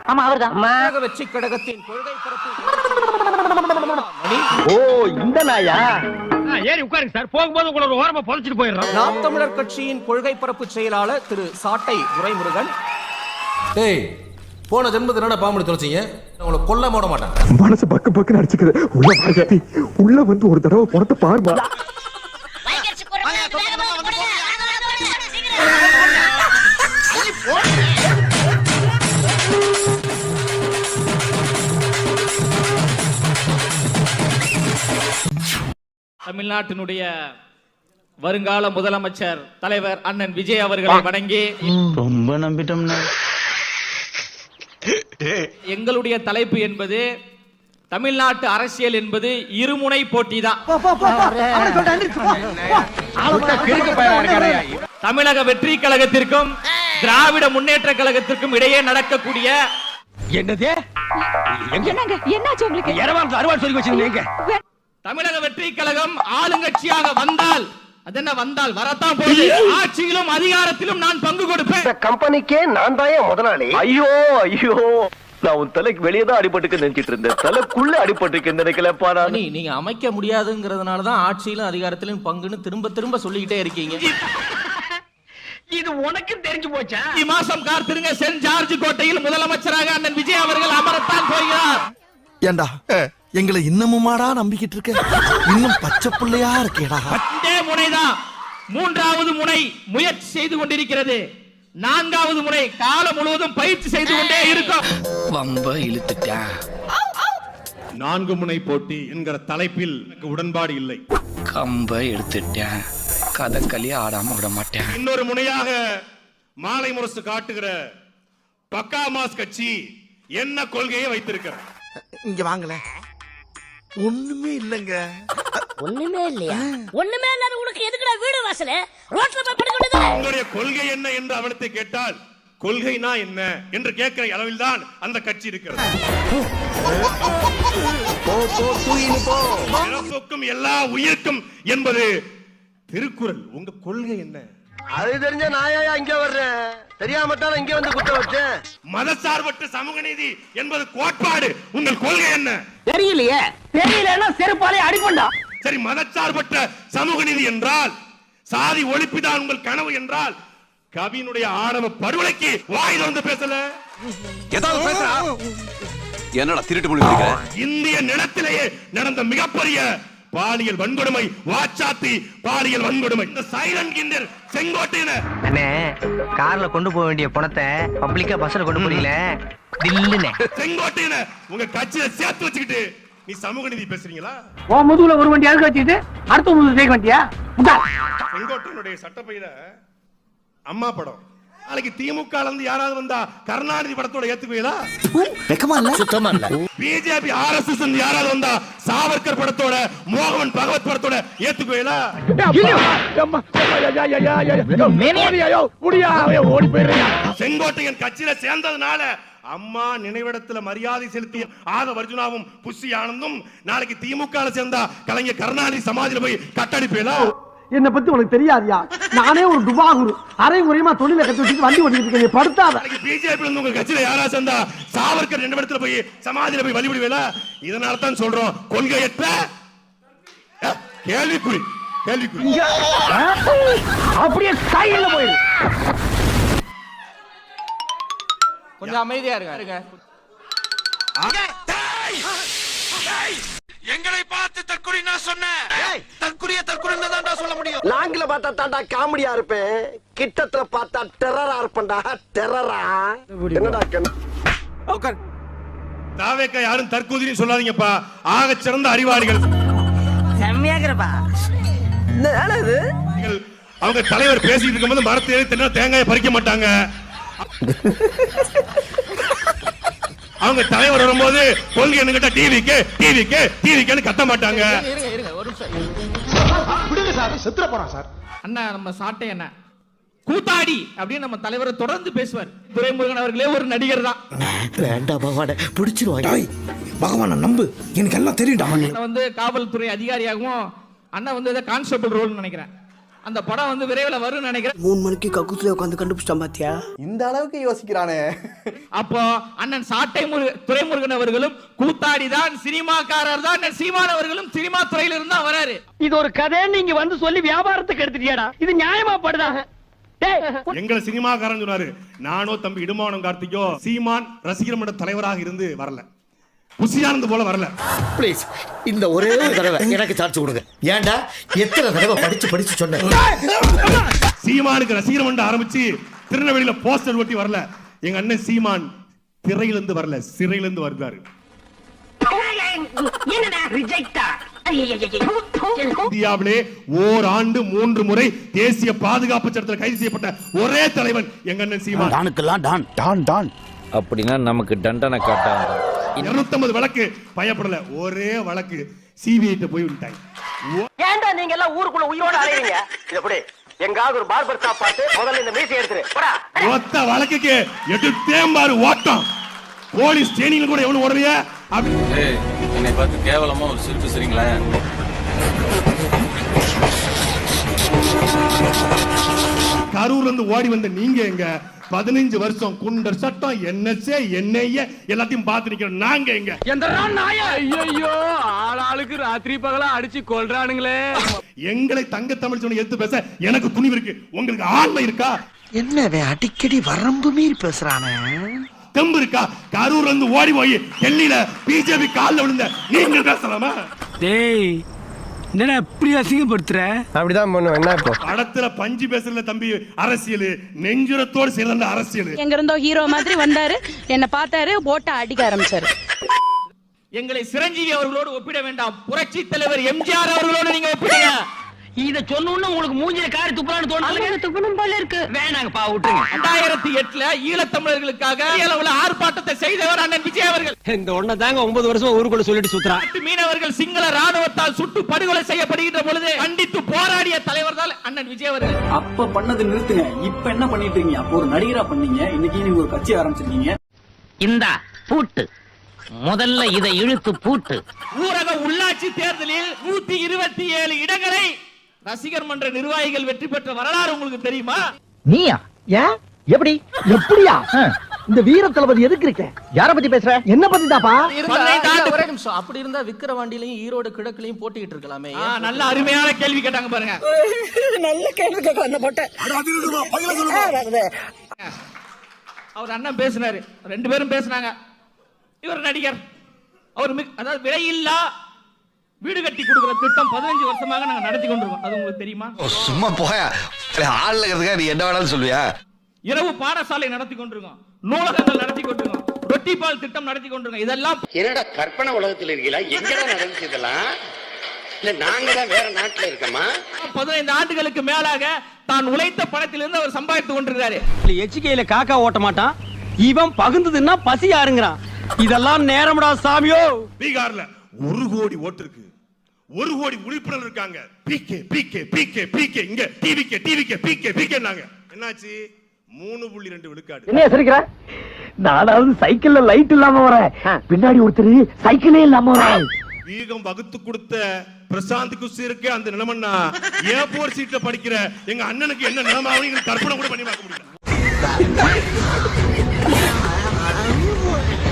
ஆமா அவர்தான். வெற்றி கழகத்தின் கொள்கை பரப்பு. ஓ இந்த நாயா? ஏறி உட்காருங்க சார். போகும்போது உங்களோட ஓரமா புதைச்சிட்டு போயிடுறோம். நாம் தமிழர் கட்சியின் கொள்கை பரப்பு செயலாளர் திரு சாட்டை துரைமுருகன். ஏய், போன ஜென்மத்தை என்னடா பாம்பு தொலைச்சிங்க? உங்களை கொல்ல போட மாட்டேன். மனசு பக்கு பக்கு அடிச்சுக்குது. உள்ள வந்து ஒரு தடவை பணத்தை பாருமா. தமிழ்நாட்டினுடைய வருங்கால முதலமைச்சர் தலைவர் அண்ணன் விஜய் அவர்களை வணங்கி ரொம்ப நம்பிட்டோம்னா. எங்களுடைய தலைப்பு என்பது தமிழ்நாட்டு அரசியல் என்பது இருமுனை போட்டி தான். தமிழக வெற்றி கழகத்திற்கும் திராவிட முன்னேற்ற கழகத்திற்கும் இடையே நடக்கக்கூடிய என்னது? என்னாச்சு உங்களுக்கு? அறுவாள் சொல்லி வச்சிருந்தீங்க. தமிழக வெற்றி கழகம் ஆளுங்கட்சியாக வந்தால் அது என்ன வந்தால் வரத்தான் போகுது. ஆட்சியிலும் அதிகாரத்திலும் நான் பங்கு கொடுப்பேன். இந்த கம்பெனிக்கே நான் தான் முதலாளி. ஐயோ ஐயோ, நான் உன் தலைக்கு வெளியே தான் அடிபட்டுக்கு நினைச்சிட்டு இருந்தேன். தலைக்குள்ள அடிபட்டுக்கு நினைக்கலப்பா. நீங்க அமைக்க முடியாதுங்கிறதுனாலதான் ஆட்சியிலும் அதிகாரத்திலும் பங்குன்னு திரும்ப திரும்ப சொல்லிக்கிட்டே இருக்கீங்க. இது உனக்கு தெரிஞ்சு போச்சா? மாசம் காத்திருங்க. சென்ட் ஜார்ஜ் கோட்டையில் முதலமைச்சராக அண்ணன் விஜய் அவர்கள் அமரத்தான் போகிறார். ஏண்டா எங்களை இன்னமுமாடா நம்பிக்கிட்டு இருக்க? இன்னும் பச்சை பிள்ளையா இருக்கேடா. இதே முனைதான் மூன்றாவது முனை முயற்சி செய்து கொண்டிருக்கிறது. நான்காவது முறை காலம் முழுவதும் பயிற்சி செய்து கொண்டே இருக்கும். வம்ப இழுத்துட்டேன். 4 முனை போட்டி என்கிற தலைப்பில் எனக்கு உடன்பாடு இல்லை. கம்ப எடுத்துட்டேன். கதகளி ஆடாம விட மாட்டேன். இன்னொரு முனையாக மாலை முரசு காட்டுகிற பக்கா மாஸ் கட்சி என்ன கொள்கையை வைத்திருக்கிறார்? இங்க வாங்கல. ஒண்ணுமே இல்லங்க. ஒண்ணுமே இல்லையா? ஒண்ணுமே இல்லாத உனக்கு எதுக்குடா வீடு வாசல ரோட்ல போய் படுக்க வேண்டியது? உங்களுடைய கொள்கை என்ன என்று அவனத்தை கேட்டால் கொள்கைனா என்ன என்று கேட்கிற அளவில் தான் அந்த கட்சி இருக்கிறது. பிறப்புக்கும் எல்லா உயிர்க்கும் என்பது திருக்குறள். உங்க கொள்கை என்ன? அது தெரிஞ்ச நாயா இங்க வர்றேன். தெரியாமட்டாலும் இங்க வந்து குத்த வச்சேன். மதசார்பற்ற சமூக நீதி என்பது கோட்பாடு. உங்கள் கொள்கை என்ன? தெரியலையே. தெரியலன்னா செருப்பாலே அடிப்பண்டா. சரி, மதச்சார்பற்ற சமூக நீதி என்றால், சாதி ஒழிப்புதான் உங்கள் கனவு என்றால், கவியினுடைய ஆணவ படுகொலைக்கு வாய் வந்து பேசல. ஏதாவது பேசுறா? என்னடா திருட்டு மொழி பேசுற? இந்திய நிலத்திலேயே நடந்த மிகப்பெரிய பாலியல் வன்கொடுமை, வாச்சாத்தி பாலியல் வன்கொடுமை. இந்த சைலண்ட் கிண்டர் செங்கோட்டையினர் அண்ணே, கார்ல கொண்டு போக வேண்டிய பணத்தை பப்ளிக்கா பஸ்ல கொண்டு போறீங்களே, தில்லுனே. செங்கோட்டையினர் உங்க கட்சியில சேர்த்து வச்சுக்கிட்டு நீ சமூக நீதி பேசுறீங்களா? ஓ முதுகுல ஒரு வண்டி அதுக்கு வச்சுக்கிட்டு அடுத்த முதுகு தேக்க வண்டியா? செங்கோட்டையினுடைய சட்டப்பையில அம்மா படம். நாளைக்கு திமுக இருந்து யாராவது வந்தா கருணாநிதி படத்தோட ஏத்துக்குவீங்களா? வெக்கமா இல்ல? சுத்தமா இல்ல. பிஜேபி RSS யாராவது வந்தா சாவர்கர் படத்தோட, மோகன் பகவத் படத்தோட ஏத்துக்குவீங்களா? செங்கோட்டையன் கட்சியில சேர்ந்ததுனால அம்மா நினைவிடத்துல மரியாதை செலுத்திய ஆதவ அர்ஜுனாவும் புஷி ஆனந்தும் நாளைக்கு திமுக சேர்ந்தா கலைஞர் கருணாநிதி சமாதியில போய் கட்டடிப்பீங்களா? என்ன பத்தி உனக்கு தெரியாதியா? நானே ஒரு துபாகுரு. அரை முறையமா தொழில கத்து வச்சுட்டு வண்டி ஓட்டிட்டு இருக்கேன். படுத்தாத. பிஜேபி உங்க கட்சியில யாரா சேர்ந்தா சாவர்கர் நினைவிடத்துல போய் சமாதியில போய் வழிபடுவீங்களா? இதனால தான் சொல்றோம், கொள்கையற்ற கேள்விக்குறி. கேள்விக்குறி. அப்படியே சைடுல போயிரு. கொஞ்சம் அமைதியா இருங்க. எங்களை பார்த்து தற்கொலை நான் சொன்னேன். தற்கொலைய தற்கொலை தான் சொல்ல முடியும். லாங்கில பார்த்தா தாண்டா காமெடியா இருப்பேன், கிட்டத்துல பார்த்தா டெரரா இருப்பேன்டா. டெரரா என்னடா? தாவேக்கா யாரும் தற்கொலைன்னு சொல்லாதீங்கப்பா. ஆக சிறந்த அறிவாளிகள். செம்மையாகிறப்பா. அவங்க தலைவர் பேசிட்டு இருக்கும்போது மரத்தை ஏறி தேங்காயை பறிக்க மாட்டாங்க. அவங்க தலைவர் வரும்போது கொள்கை என்கிட்ட டிவிக்கு கத்த மாட்டாங்க. அண்ணா நம்ம சாட்டை என்ன கூத்தாடி அப்படின்னு நம்ம தலைவரை தொடர்ந்து பேசுவார். துரைமுருகன் அவர்களே ஒரு நடிகர் தான். வேண்டாம் பகவான பிடிச்சிருவாங்க. பகவான நம்பு, எனக்கு எல்லாம் தெரியும். வந்து காவல்துறை அதிகாரியாகவும் அண்ணா வந்து கான்ஸ்டபிள் ரோல் நினைக்கிறேன். அந்த படம் வந்து விரைவில் வரும்னு நினைக்கிறேன். 3 மணிக்கு கக்கூஸ்ல உட்காந்து கண்டுபிடிச்சிட்டான் பாத்தியா? இந்த அளவுக்கு யோசிக்கிறானே. அப்போ அண்ணன் துரைமுருகன் அவர்களும் கூத்தாடிதான், சினிமாக்காரர் தான். அண்ணன் சீமான் அவர்களும் சினிமா துறையில இருந்தா வராரு. இது ஒரு கதை நீங்க வந்து சொல்லி வியாபாரத்துக்கு எடுத்துட்டியாடா? இது நியாயமா படுதாக? எங்களை சினிமாக்காரன் சொன்னாரு. நானோ தம்பி இடுமாவனம் கார்த்திகோ சீமான் ரசிகர் மன்ற தலைவராக இருந்து வரல, புசியானது போல வரல. ப்ளீஸ் இந்த ஒரே ஒரு தடவை எனக்கு சான்ஸ் கொடுங்க. ஏன்டா எத்தனை தடவை படிச்சு சொன்னேன். சீமானுக்கு ரசிகர் மன்றம் ஆரம்பிச்சு திருநெல்வேலியில போஸ்டர் ஒட்டி வரல. எங்க அண்ணன் சீமான் திரையிலிருந்து வரல, சிறையிலிருந்து வருதாரு. இந்தியாவிலே ஓராண்டு 3 முறை தேசிய பாதுகாப்பு சட்டத்தில் கைது செய்யப்பட்ட ஒரே தலைவன் எங்க அண்ணன் சீமான். டான் அப்படின்னா நமக்கு தண்டனை காட்டாங்க. 250 வழக்கு பயப்படல, ஒரே வழக்கு சிபிஐ போய் விட்டாங்க. ஏன்டா நீங்க எல்லாம் ஊருக்குள்ள உயிரோட அலையறீங்க? எப்படி எங்காவது ஒரு பார்பர் ஷாப் பார்த்து முதல்ல இந்த மீசை எடுத்துரு போடா. ஒத்த வழக்குக்கு எடுத்தேம்பாரு ஓட்டம். போலீஸ் ட்ரெயினிங்ல கூட எவனும் ஓடலையா? என்னை பார்த்து கேவலமா ஒரு சிரிப்பு சரிங்களா? கரூர்ல இருந்து ஓடி வந்த நீங்க எங்க 15 வருஷம் குண்டர் சட்டம் NSA NIA எல்லாத்தையும் பார்த்து நிக்கிற நாங்க எங்க? ஐயோ ஆளாளுக்கு ராத்திரி பகலா அடிச்சு கொல்றானுங்களே. எங்களை தங்க தமிழ் சொன்ன எடுத்து பேச எனக்கு துணிவு இருக்கு, உங்களுக்கு ஆண்மை இருக்கா? என்னவே அடிக்கடி வரம்பு மீறி பேசுறானே. தெம்பு இருக்கா? கரூர்ல இருந்து ஓடி போய் டெல்லியில பிஜேபி கால்ல விழுந்த நீங்க பேசலாமா? டேய் என்னடா இப்படி அசிங்கப்படுத்துற? அப்படிதான் பண்ணுவேன். என்ன இப்போ படத்துல பஞ்சு பேசுறதுல தம்பி அரசியல், நெஞ்சுரத்தோடு செய்யற அரசியல். எங்க இருந்தோ ஹீரோ மாதிரி வந்தாரு, என்ன பார்த்தாரு, போட்டா அடிக்க ஆரம்பிச்சாரு. எங்களை சிரஞ்சீவி அவர்களோடு ஒப்பிட வேண்டாம், புரட்சி தலைவர் எம்ஜிஆர் அவர்களோடு நீங்க ஒப்பிடுங்க. இத சொன்னோன்னு உங்களுக்கு மூஞ்சில காரி துப்பலான்னு தோணுது. துப்பணும் போல இருக்கு. வேணாங்கப்பா விட்டுருங்க. 2008 ஈழத்தமிழர்களுக்காக அளவுல ஆர்ப்பாட்டத்தை செய்தவர் அண்ணன் விஜய் அவர்கள். இந்த ஒண்ண தாங்க 9 வருஷம் ஊருக்குள்ள சொல்லிட்டு சுத்துறா. மீனவர்கள் சிங்கள ராணுவத்தால் சுட்டு படுகொலை செய்யப்படுகின்ற பொழுது கண்டித்து போராடிய தலைவர் தான் அண்ணன் விஜய் அவர்கள். அப்ப பண்ணது நிறுத்துங்க, இப்ப என்ன பண்ணிட்டு இருக்கீங்க? அப்போ ஒரு நடிகரா பண்ணீங்க, இன்னைக்கு நீங்க ஒரு கட்சி ஆரம்பிச்சிருக்கீங்க. இந்த பூட்டு முதல்ல இதை இழுத்து பூட்டு. ஊரக உள்ளாட்சி தேர்தலில் 127 இடங்களை ரசிகர் மன்ற நிர்வாகிகள் வெற்றி பெற்ற வரலாறு உங்களுக்கு தெரியுமா? நீயா? ஏன்? எப்படி? எப்படியா? இந்த வீர தளபதி எதுக்கு இருக்க? யார பத்தி பேசுற? என்ன பத்தி தாப்பா? ஒரே நிமிஷம். அப்படி இருந்தா விக்கிரவாண்டிலையும் ஈரோடு கிழக்குலையும் போட்டிட்டு இருக்கலாமே. நல்ல அருமையான கேள்வி கேட்டாங்க பாருங்க. நல்ல கேள்வி கேட்க போட்டேன். அவர் அண்ணன் பேசினாரு, 2 பேரும் பேசினாங்க. இவர் நடிகர், அவர் அதாவது விலையில்லா வீடு கட்டி கொடுக்கிற திட்டம் 15 வருஷமாக நாங்க நடத்தி கொண்டிருக்கோம். அது உங்களுக்கு தெரியுமா? சும்மா போய ஆள்ல இருக்கிறதுக்கு நீ என்ன வேணாலும் சொல்லுவியா? இரவு பாடசாலை நடத்தி கொண்டிருக்கோம், நூலகங்கள் நடத்தி கொண்டிருக்கோம், ரொட்டி பால் திட்டம் நடத்தி கொண்டிருக்கோம். இதெல்லாம் என்னடா கற்பனை உலகத்தில் இருக்கீங்களா? எங்கடா நடந்துச்சு இதெல்லாம்? இல்ல நாங்க தான் வேற நாட்டுல இருக்கோமா? 15 ஆண்டுகளுக்கு மேலாக தான் உழைத்த பணத்திலிருந்து அவர் சம்பாதித்துக் கொண்டிருக்காரு. எச்சிக்கையில காக்கா ஓட்ட மாட்டான், இவன் பகுந்ததுன்னா பசி யாருங்கிறான். இதெல்லாம் நேரம்டா சாமியோ. பீகார்ல 1 கோடி ஓட்டு இருக்கு, 1 கோடி உறுப்பினர் இருக்காங்க. பிகே பிகே பிகே பிகே இங்க டிவிகே டிவிகே பிகே பிகே நாங்க என்னாச்சு? 3.2 விழுக்காடு. என்ன சிரிக்கிற? நானாவது சைக்கிள்ல லைட் இல்லாம வரேன், பின்னாடி ஒருத்தர் சைக்கிளே இல்லாம வரேன். வீகம் வகுத்து கொடுத்த பிரசாந்த் குஷிருக்கு அந்த நிலைமைன்னா ஏர்போர்ட் சீட்ல படிக்கிற எங்க அண்ணனுக்கு என்ன நிலைமாவும் கற்பனை கூட பண்ணி பார்க்க முடியல.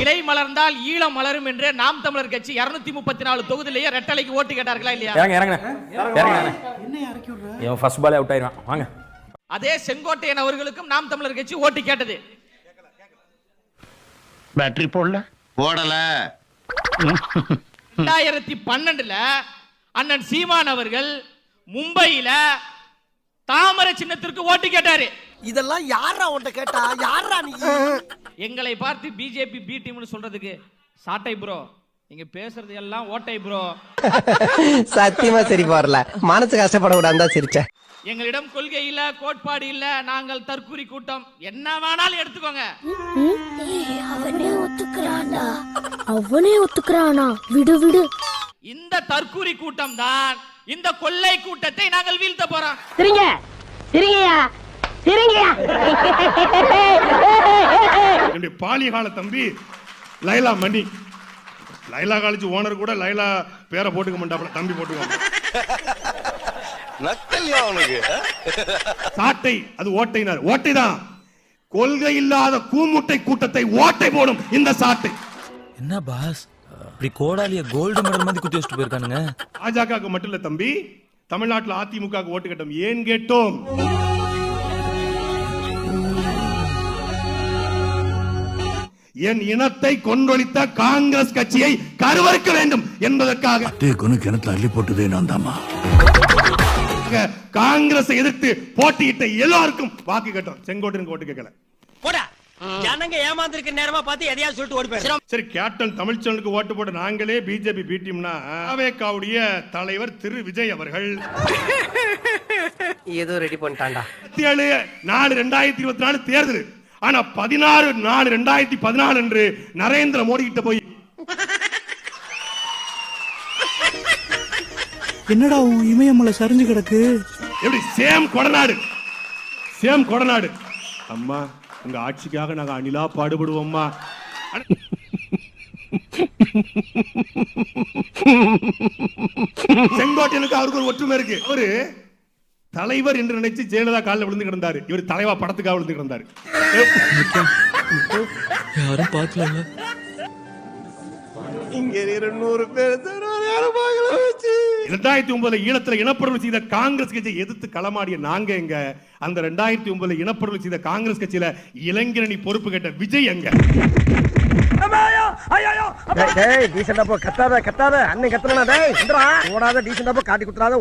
இலை மலர்ந்தால் ஈழம் மலரும் என்று நாம் தமிழர் கட்சி 234 தொகுதியிலேயே ரெட்டலைக்கு ஓட்டு கேட்டார்களா இல்லையா? அதே செங்கோட்டையன் அவர்களுக்கும் நாம் தமிழர் கட்சி ஓட்டு கேட்டது. பேட்டரி போடல 2012 அண்ணன் சீமான் அவர்கள் மும்பையில தாமரை சின்னத்திற்கு ஓட்டு கேட்டாரு. இதெல்லாம் யாரா உன்கிட்ட கேட்டா? யாரா நீ? எங்களை பார்த்து பிஜேபி பி டீம்னு சொல்றதுக்கு சாட்டை ப்ரோ, நீங்க பேசுறது எல்லாம் ஓட்டை ப்ரோ. சத்தியமா சரி வரல, மனசு கஷ்டப்பட கூடாது சிரிச்சேன். எங்களிடம் கொள்கை இல்ல, கோட்பாடு இல்ல, நாங்கள் தற்குறி கூட்டம், என்ன வேணாலும் எடுத்துக்கோங்க. அவனே ஒத்துக்கிறானா? விடு விடு. இந்த தற்குறி கூட்டம் தான் இந்த கொள்ளை கூட்டத்தை நாங்கள் வீழ்த்த போறோம். சரிங்க சரிங்கயா சரிங்கயா. என்னுடைய பாலிகால தம்பி லைலா மணி, லைலா காலேஜ் ஓனர் கூட லைலா பேரை போட்டுக்க மாட்டாப்ல, தம்பி போட்டுக்க. நக்கல்யா அவனுக்கு சாட்டை அது ஓட்டைனார் ஓட்டைதான். கொள்கை இல்லாத கூமுட்டை கூட்டத்தை ஓட்டை போடும் இந்த சாட்டை. என்ன பாஸ் இப்படி கோடாலிய கோல்டு மெடல் மாதிரி குத்தி வச்சுட்டு போயிருக்கானுங்க. பாஜக மட்டும் இல்ல தம்பி, தமிழ்நாட்டில் அதிமுக ஓட்டு கட்டம் ஏன் கேட்டோம்? என் இனத்தை கொன்றொழித்த காங்கிரஸ் கட்சியை கருவறுக்க வேண்டும் என்பதற்காக. கிணத்துல அள்ளி போட்டதே நான் தாமா. காங்கிரஸை எதிர்த்து போட்டியிட்ட எல்லாருக்கும் வாக்கு கேட்டோம். செங்கோட்டையனுக்கு ஓட்டு கேட்கல. ஜனங்க ஏமாந்திருக்க நேரமா பார்த்து எதையா சொல்லிட்டு ஓடி போயிடும். சரி, கேப்டன் தமிழ்ச்சனுக்கு ஓட்டு போட்ட நாங்களே பிஜேபி பி டீம்னா அவேகாவுடைய தலைவர் திரு விஜய் அவர்கள் ஏதோ ரெடி பண்ணிட்டான்டா. 27/4/2024 தேர்தல். ஆனா 16/4/2014 அன்று நரேந்திர மோடி கிட்ட போய் என்னடா இமயமலை சரிஞ்சு கிடக்கு. எப்படி சேம் கொடநாடு அம்மா, உங்க ஆட்சிக்காக நாங்க அணிலா பாடுபடுவோம்மா. செங்கோட்டையனுக்கு அவருக்கு ஒரு ஒற்றுமை இருக்கு. அவரு தலைவர் என்று நினைச்சு ஜெயலலிதா காலில் விழுந்து கிடந்தாரு. இவர் தலைவா படத்துக்காக விழுந்து கிடந்தாரு. யாரும் பார்க்கல. இங்க 200 பேர் 2009 ஈழத்துல இனப்படுகொலை செய்த காங்கிரஸ் கட்சியை எதிர்த்து களமாடிய நாங்க எங்க? அந்த 2009 இனப்படுகொலை செய்த காங்கிரஸ் கட்சியில இளைஞரணி பொறுப்பு கேட்ட விஜய் எங்க? கத்தாத அண்ணன் கத்துறா. ஓடாத டீசெண்டா காட்டி குத்துறாத.